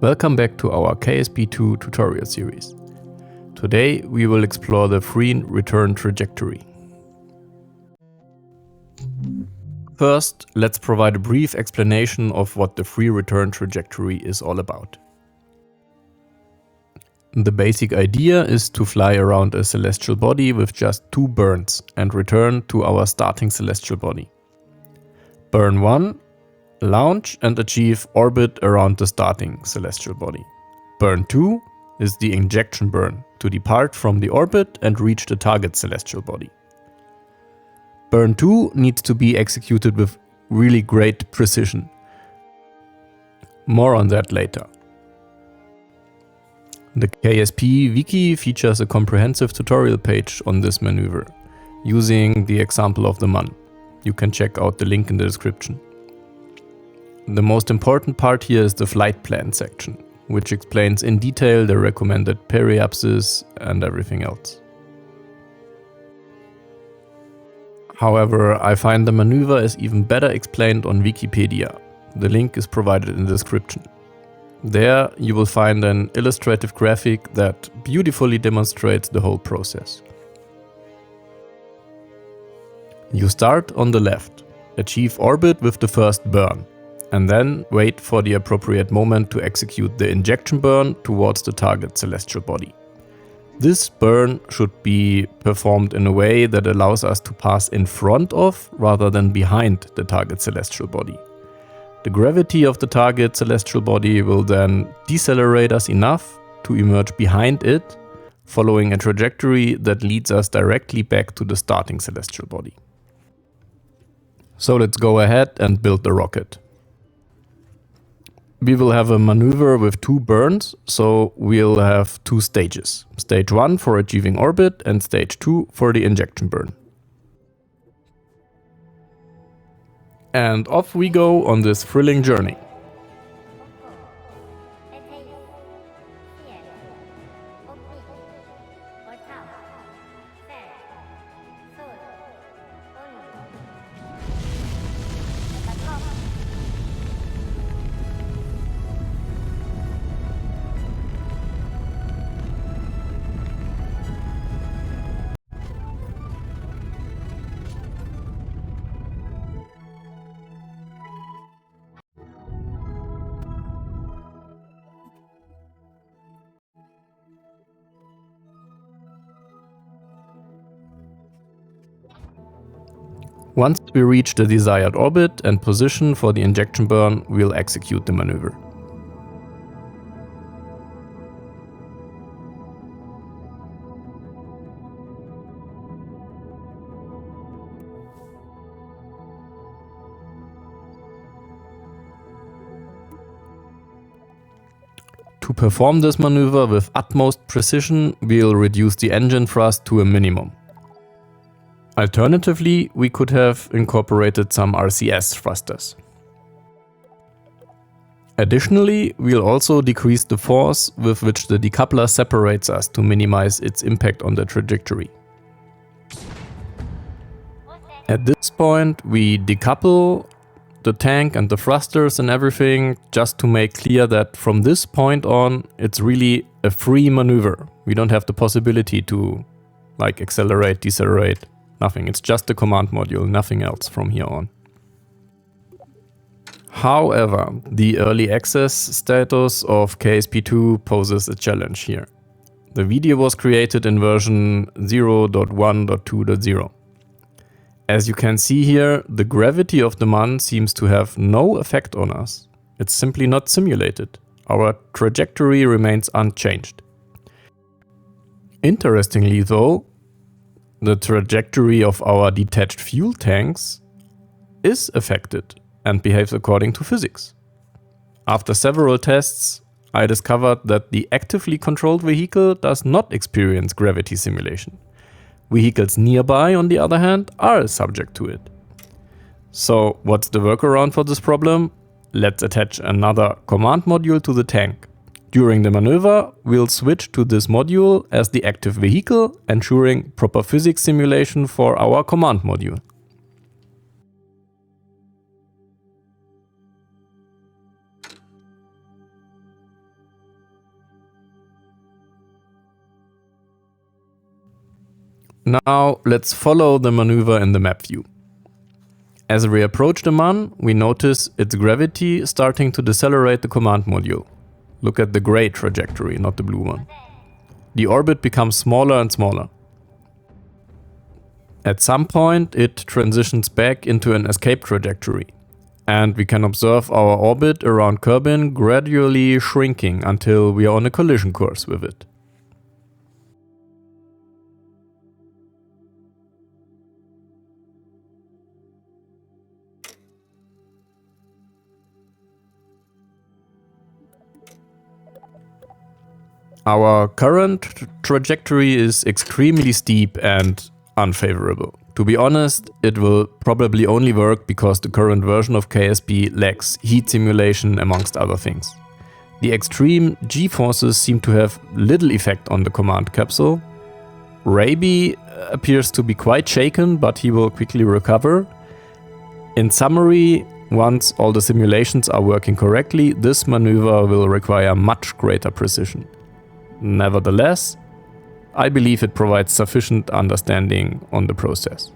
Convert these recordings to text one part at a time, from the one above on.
Welcome back to our KSP2 tutorial series. Today we will explore the free return trajectory. First, let's provide a brief explanation of what the free return trajectory is all about. The basic idea is to fly around a celestial body with just 2 burns and return to our starting celestial body. Burn 1. Launch and achieve orbit around the starting celestial body. Burn 2 is the injection burn, to depart from the orbit and reach the target celestial body. Burn 2 needs to be executed with really great precision. More on that later. The KSP Wiki features a comprehensive tutorial page on this maneuver, using the example of the MUN. You can check out the link in the description. The most important part here is the flight plan section, which explains in detail the recommended periapsis and everything else. However, I find the maneuver is even better explained on Wikipedia. The link is provided in the description. There you will find an illustrative graphic that beautifully demonstrates the whole process. You start on the left, achieve orbit with the first burn, and then wait for the appropriate moment to execute the injection burn towards the target celestial body. This burn should be performed in a way that allows us to pass in front of rather than behind the target celestial body. The gravity of the target celestial body will then decelerate us enough to emerge behind it, following a trajectory that leads us directly back to the starting celestial body. So let's go ahead and build the rocket. We will have a maneuver with 2 burns, so we'll have 2 stages. Stage 1 for achieving orbit and stage 2 for the injection burn. And off we go on this thrilling journey. Once we reach the desired orbit and position for the injection burn, we'll execute the maneuver. To perform this maneuver with utmost precision, we'll reduce the engine thrust to a minimum. Alternatively, we could have incorporated some RCS thrusters. Additionally, we'll also decrease the force with which the decoupler separates us to minimize its impact on the trajectory. At this point, we decouple the tank and the thrusters and everything, just to make clear that from this point on, it's really a free maneuver. We don't have the possibility to accelerate, decelerate. Nothing, it's just the command module, nothing else from here on. However, the early access status of KSP2 poses a challenge here. The video was created in version 0.1.2.0. As you can see here, the gravity of the MUN seems to have no effect on us. It's simply not simulated. Our trajectory remains unchanged. Interestingly though, the trajectory of our detached fuel tanks is affected and behaves according to physics. After several tests, I discovered that the actively controlled vehicle does not experience gravity simulation. Vehicles nearby, on the other hand, are subject to it. So what's the workaround for this problem? Let's attach another command module to the tank. During the maneuver, we'll switch to this module as the active vehicle, ensuring proper physics simulation for our command module. Now let's follow the maneuver in the map view. As we approach the MAN, we notice its gravity starting to decelerate the command module. Look at the gray trajectory, not the blue one. The orbit becomes smaller and smaller. At some point, it transitions back into an escape trajectory, and we can observe our orbit around Kerbin gradually shrinking until we are on a collision course with it. Our current trajectory is extremely steep and unfavorable. To be honest, it will probably only work because the current version of KSP lacks heat simulation amongst other things. The extreme G-forces seem to have little effect on the command capsule. Raby appears to be quite shaken, but he will quickly recover. In summary, once all the simulations are working correctly, this maneuver will require much greater precision. Nevertheless, I believe it provides sufficient understanding on the process.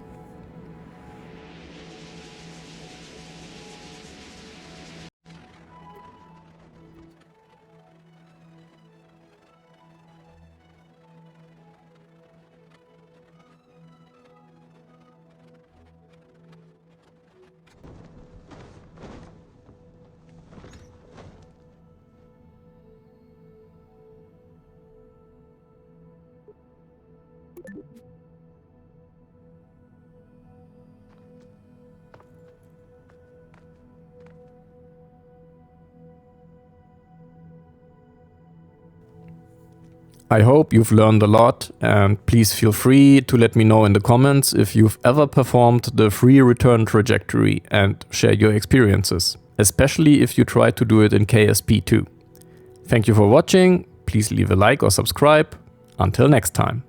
I hope you've learned a lot, and please feel free to let me know in the comments if you've ever performed the free return trajectory and share your experiences, especially if you try to do it in KSP too. Thank you for watching, please leave a like or subscribe. Until next time.